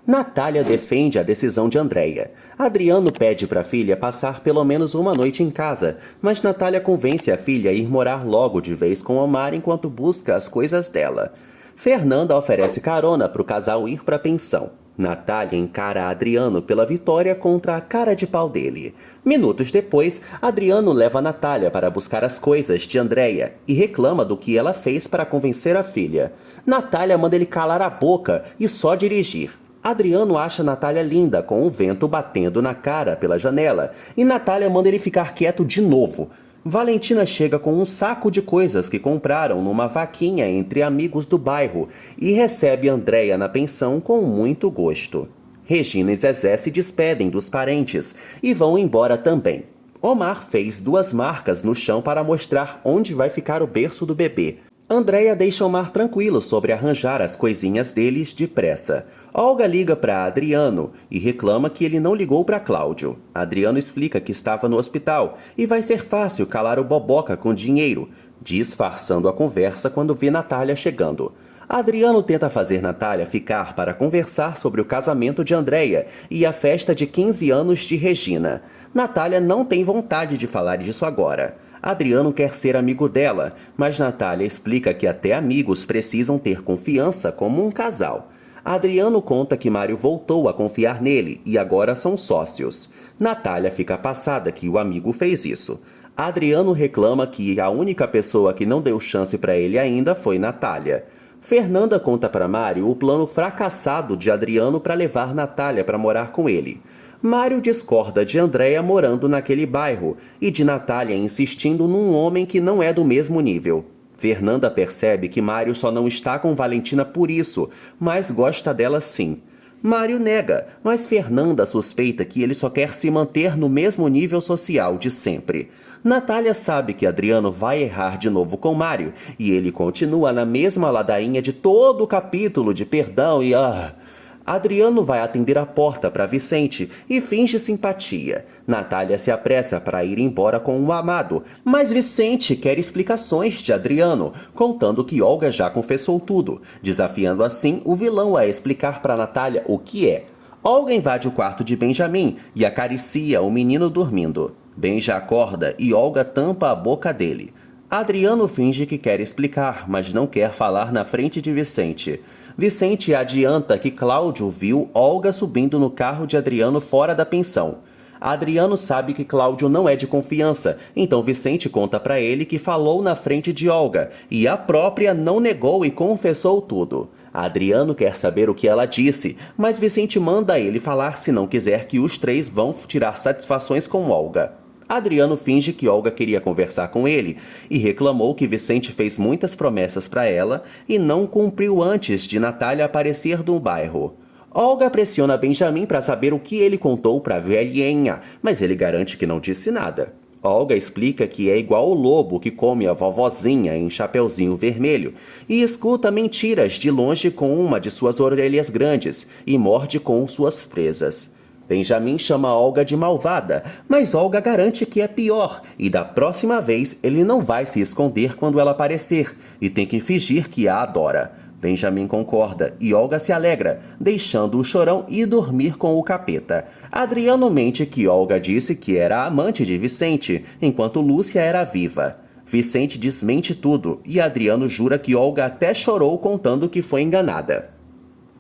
Natália defende a decisão de Andreia. Adriano pede para a filha passar pelo menos uma noite em casa, mas Natália convence a filha a ir morar logo de vez com Omar enquanto busca as coisas dela. Fernanda oferece carona para o casal ir para a pensão. Natália encara Adriano pela vitória contra a cara de pau dele. Minutos depois, Adriano leva Natália para buscar as coisas de Andreia e reclama do que ela fez para convencer a filha. Natália manda ele calar a boca e só dirigir. Adriano acha Natália linda com o vento batendo na cara pela janela e Natália manda ele ficar quieto de novo. Valentina chega com um saco de coisas que compraram numa vaquinha entre amigos do bairro e recebe Andreia na pensão com muito gosto. Regina e Zezé se despedem dos parentes e vão embora também. Omar fez 2 marcas no chão para mostrar onde vai ficar o berço do bebê. Andreia deixa Omar tranquilo sobre arranjar as coisinhas deles depressa. Olga liga para Adriano e reclama que ele não ligou para Cláudio. Adriano explica que estava no hospital e vai ser fácil calar o boboca com dinheiro, disfarçando a conversa quando vê Natália chegando. Adriano tenta fazer Natália ficar para conversar sobre o casamento de Andreia e a festa de 15 anos de Regina. Natália não tem vontade de falar disso agora. Adriano quer ser amigo dela, mas Natália explica que até amigos precisam ter confiança como um casal. Adriano conta que Mário voltou a confiar nele e agora são sócios. Natália fica passada que o amigo fez isso. Adriano reclama que a única pessoa que não deu chance para ele ainda foi Natália. Fernanda conta para Mário o plano fracassado de Adriano para levar Natália para morar com ele. Mário discorda de Andreia morando naquele bairro e de Natália insistindo num homem que não é do mesmo nível. Fernanda percebe que Mário só não está com Valentina por isso, mas gosta dela sim. Mário nega, mas Fernanda suspeita que ele só quer se manter no mesmo nível social de sempre. Natália sabe que Adriano vai errar de novo com Mário e ele continua na mesma ladainha de todo o capítulo de perdão e Adriano vai atender a porta para Vicente e finge simpatia. Natália se apressa para ir embora com o amado, mas Vicente quer explicações de Adriano, contando que Olga já confessou tudo, desafiando assim o vilão a explicar para Natália o que é. Olga invade o quarto de Benjamin e acaricia o menino dormindo. Benja acorda e Olga tampa a boca dele. Adriano finge que quer explicar, mas não quer falar na frente de Vicente. Vicente adianta que Cláudio viu Olga subindo no carro de Adriano fora da pensão. Adriano sabe que Cláudio não é de confiança, então Vicente conta para ele que falou na frente de Olga, e a própria não negou e confessou tudo. Adriano quer saber o que ela disse, mas Vicente manda ele falar se não quiser que os 3 vão tirar satisfações com Olga. Adriano finge que Olga queria conversar com ele e reclamou que Vicente fez muitas promessas para ela e não cumpriu antes de Natália aparecer no bairro. Olga pressiona Benjamin para saber o que ele contou para a velhinha, mas ele garante que não disse nada. Olga explica que é igual o lobo que come a vovozinha em Chapeuzinho Vermelho e escuta mentiras de longe com uma de suas orelhas grandes e morde com suas presas. Benjamin chama Olga de malvada, mas Olga garante que é pior e da próxima vez ele não vai se esconder quando ela aparecer e tem que fingir que a adora. Benjamin concorda e Olga se alegra, deixando o chorão ir dormir com o capeta. Adriano mente que Olga disse que era amante de Vicente, enquanto Lúcia era viva. Vicente desmente tudo e Adriano jura que Olga até chorou contando que foi enganada.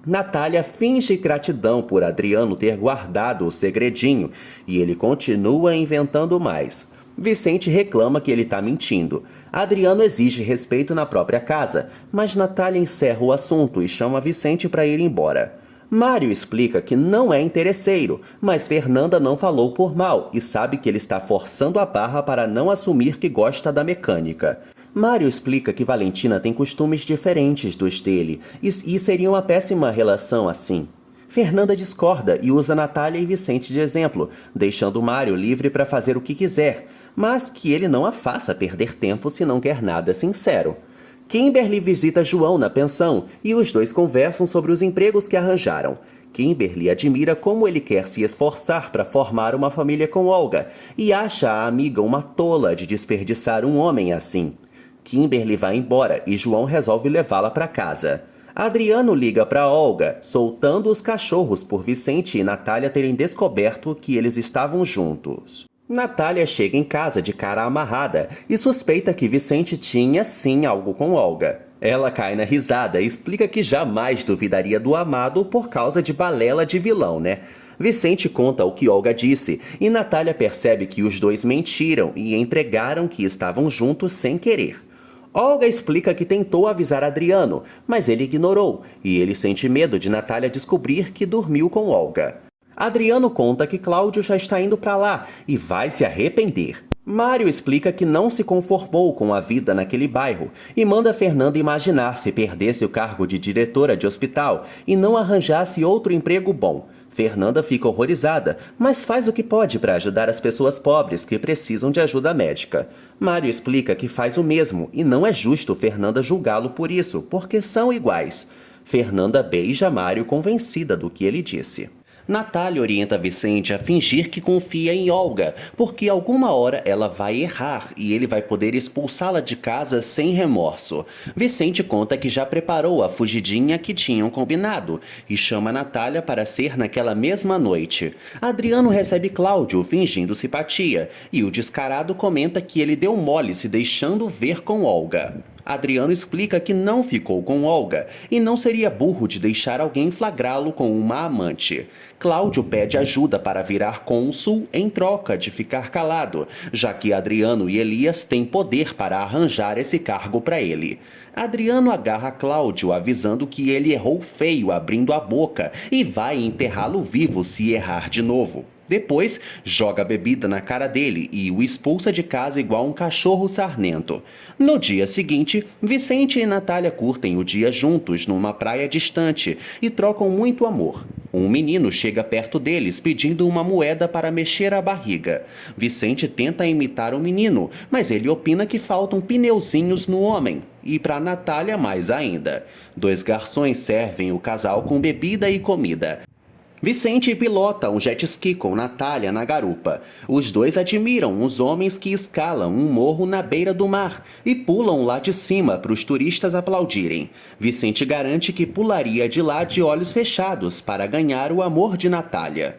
Natália finge gratidão por Adriano ter guardado o segredinho e ele continua inventando mais. Vicente reclama que ele está mentindo. Adriano exige respeito na própria casa, mas Natália encerra o assunto e chama Vicente para ir embora. Mário explica que não é interesseiro, mas Fernanda não falou por mal e sabe que ele está forçando a barra para não assumir que gosta da mecânica. Mário explica que Valentina tem costumes diferentes dos dele e seria uma péssima relação assim. Fernanda discorda e usa Natália e Vicente de exemplo, deixando Mário livre para fazer o que quiser, mas que ele não a faça perder tempo se não quer nada sincero. Kimberly visita João na pensão e os dois conversam sobre os empregos que arranjaram. Kimberly admira como ele quer se esforçar para formar uma família com Olga e acha a amiga uma tola de desperdiçar um homem assim. Kimberly vai embora e João resolve levá-la para casa. Adriano liga para Olga, soltando os cachorros por Vicente e Natália terem descoberto que eles estavam juntos. Natália chega em casa de cara amarrada e suspeita que Vicente tinha sim algo com Olga. Ela cai na risada e explica que jamais duvidaria do amado por causa de balela de vilão, né? Vicente conta o que Olga disse e Natália percebe que os dois mentiram e entregaram que estavam juntos sem querer. Olga explica que tentou avisar Adriano, mas ele ignorou e ele sente medo de Natália descobrir que dormiu com Olga. Adriano conta que Cláudio já está indo para lá e vai se arrepender. Mário explica que não se conformou com a vida naquele bairro e manda Fernanda imaginar se perdesse o cargo de diretora de hospital e não arranjasse outro emprego bom. Fernanda fica horrorizada, mas faz o que pode para ajudar as pessoas pobres que precisam de ajuda médica. Mário explica que faz o mesmo e não é justo Fernanda julgá-lo por isso, porque são iguais. Fernanda beija Mário convencida do que ele disse. Natália orienta Vicente a fingir que confia em Olga, porque alguma hora ela vai errar e ele vai poder expulsá-la de casa sem remorso. Vicente conta que já preparou a fugidinha que tinham combinado e chama Natália para ser naquela mesma noite. Adriano recebe Cláudio fingindo simpatia e o descarado comenta que ele deu mole se deixando ver com Olga. Adriano explica que não ficou com Olga e não seria burro de deixar alguém flagrá-lo com uma amante. Cláudio pede ajuda para virar cônsul em troca de ficar calado, já que Adriano e Elias têm poder para arranjar esse cargo para ele. Adriano agarra Cláudio avisando que ele errou feio abrindo a boca e vai enterrá-lo vivo se errar de novo. Depois, joga a bebida na cara dele e o expulsa de casa igual um cachorro sarnento. No dia seguinte, Vicente e Natália curtem o dia juntos numa praia distante e trocam muito amor. Um menino chega perto deles pedindo uma moeda para mexer a barriga. Vicente tenta imitar o menino, mas ele opina que faltam pneuzinhos no homem. E para Natália mais ainda. 2 garçons servem o casal com bebida e comida. Vicente pilota um jet ski com Natália na garupa. Os dois admiram os homens que escalam um morro na beira do mar e pulam lá de cima para os turistas aplaudirem. Vicente garante que pularia de lá de olhos fechados para ganhar o amor de Natália.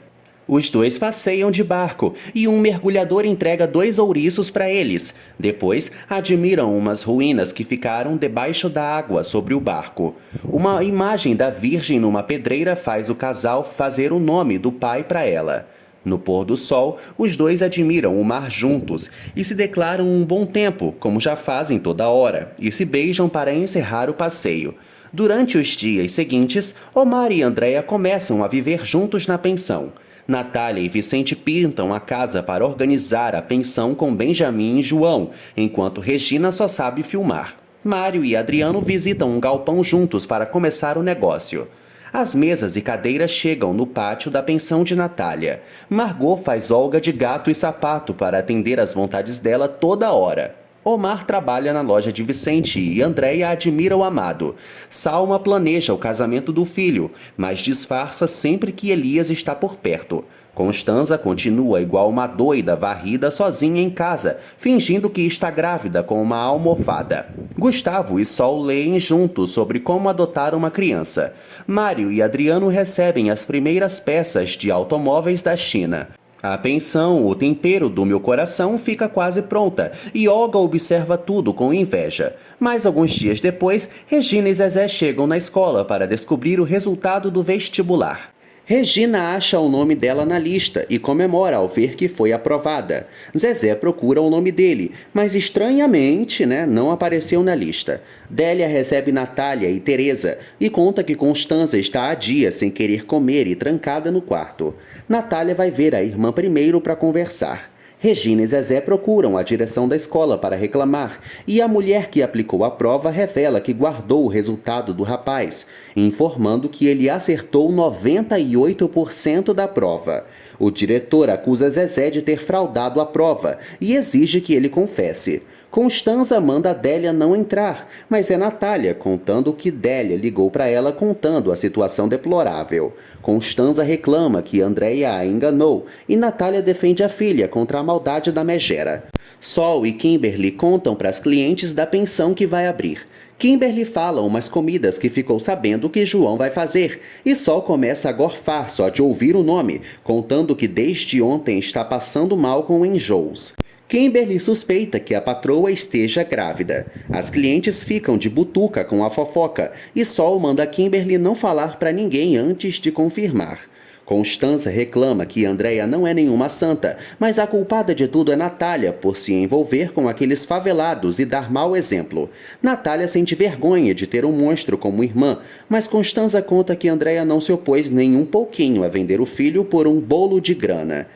Os dois passeiam de barco e um mergulhador entrega 2 ouriços para eles. Depois, admiram umas ruínas que ficaram debaixo da água sobre o barco. Uma imagem da Virgem numa pedreira faz o casal fazer o nome do pai para ela. No pôr do sol, os dois admiram o mar juntos e se declaram um bom tempo, como já fazem toda hora, e se beijam para encerrar o passeio. Durante os dias seguintes, Omar e Andréia começam a viver juntos na pensão. Natália e Vicente pintam a casa para organizar a pensão com Benjamin e João, enquanto Regina só sabe filmar. Mário e Adriano visitam um galpão juntos para começar o negócio. As mesas e cadeiras chegam no pátio da pensão de Natália. Margot faz Olga de gato e sapato para atender às vontades dela toda hora. Omar trabalha na loja de Vicente e Andréia admira o amado. Salma planeja o casamento do filho, mas disfarça sempre que Elias está por perto. Constanza continua igual uma doida varrida sozinha em casa, fingindo que está grávida com uma almofada. Gustavo e Sol leem juntos sobre como adotar uma criança. Mário e Adriano recebem as primeiras peças de automóveis da China. A pensão, o tempero do meu coração, fica quase pronta e Olga observa tudo com inveja. Mas alguns dias depois, Regina e Zezé chegam na escola para descobrir o resultado do vestibular. Regina acha o nome dela na lista e comemora ao ver que foi aprovada. Zezé procura o nome dele, mas estranhamente, não apareceu na lista. Délia recebe Natália e Teresa e conta que Constanza está há dias sem querer comer e trancada no quarto. Natália vai ver a irmã primeiro para conversar. Regina e Zezé procuram a direção da escola para reclamar e a mulher que aplicou a prova revela que guardou o resultado do rapaz, informando que ele acertou 98% da prova. O diretor acusa Zezé de ter fraudado a prova e exige que ele confesse. Constanza manda Délia não entrar, mas é Natália contando que Délia ligou para ela contando a situação deplorável. Constanza reclama que Andréia a enganou e Natália defende a filha contra a maldade da megera. Sol e Kimberly contam para as clientes da pensão que vai abrir. Kimberly fala umas comidas que ficou sabendo que João vai fazer, e Sol começa a gorfar só de ouvir o nome, contando que desde ontem está passando mal com enjoos. Kimberly suspeita que a patroa esteja grávida. As clientes ficam de butuca com a fofoca, e Sol manda Kimberly não falar para ninguém antes de confirmar. Constanza reclama que Andréia não é nenhuma santa, mas a culpada de tudo é Natália por se envolver com aqueles favelados e dar mau exemplo. Natália sente vergonha de ter um monstro como irmã, mas Constanza conta que Andréia não se opôs nem um pouquinho a vender o filho por um bolo de grana.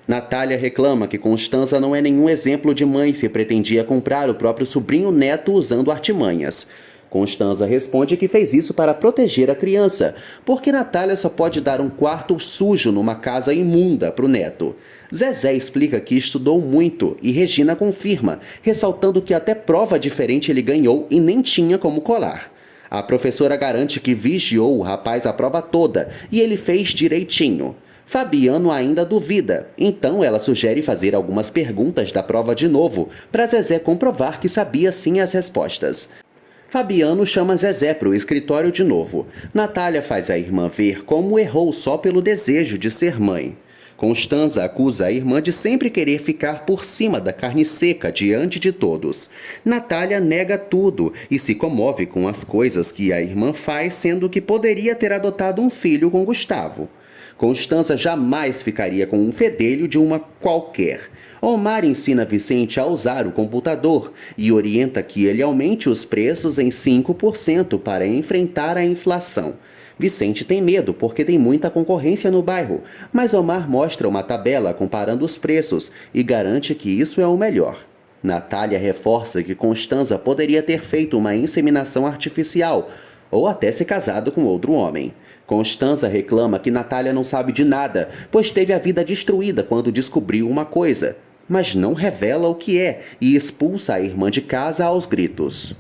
Natália reclama que Constanza não é nenhum exemplo de mãe se pretendia comprar o próprio sobrinho neto usando artimanhas. Constanza responde que fez isso para proteger a criança, porque Natália só pode dar um quarto sujo numa casa imunda para o neto. Zezé explica que estudou muito e Regina confirma, ressaltando que até prova diferente ele ganhou e nem tinha como colar. A professora garante que vigiou o rapaz a prova toda e ele fez direitinho. Fabiano ainda duvida, então ela sugere fazer algumas perguntas da prova de novo, para Zezé comprovar que sabia sim as respostas. Fabiano chama Zezé para o escritório de novo. Natália faz a irmã ver como errou só pelo desejo de ser mãe. Constanza acusa a irmã de sempre querer ficar por cima da carne seca diante de todos. Natália nega tudo e se comove com as coisas que a irmã faz, sendo que poderia ter adotado um filho com Gustavo. Constanza jamais ficaria com um fedelho de uma qualquer. Omar ensina Vicente a usar o computador e orienta que ele aumente os preços em 5% para enfrentar a inflação. Vicente tem medo porque tem muita concorrência no bairro, mas Omar mostra uma tabela comparando os preços e garante que isso é o melhor. Natália reforça que Constanza poderia ter feito uma inseminação artificial ou até se casado com outro homem. Constanza reclama que Natália não sabe de nada, pois teve a vida destruída quando descobriu uma coisa, mas não revela o que é e expulsa a irmã de casa aos gritos.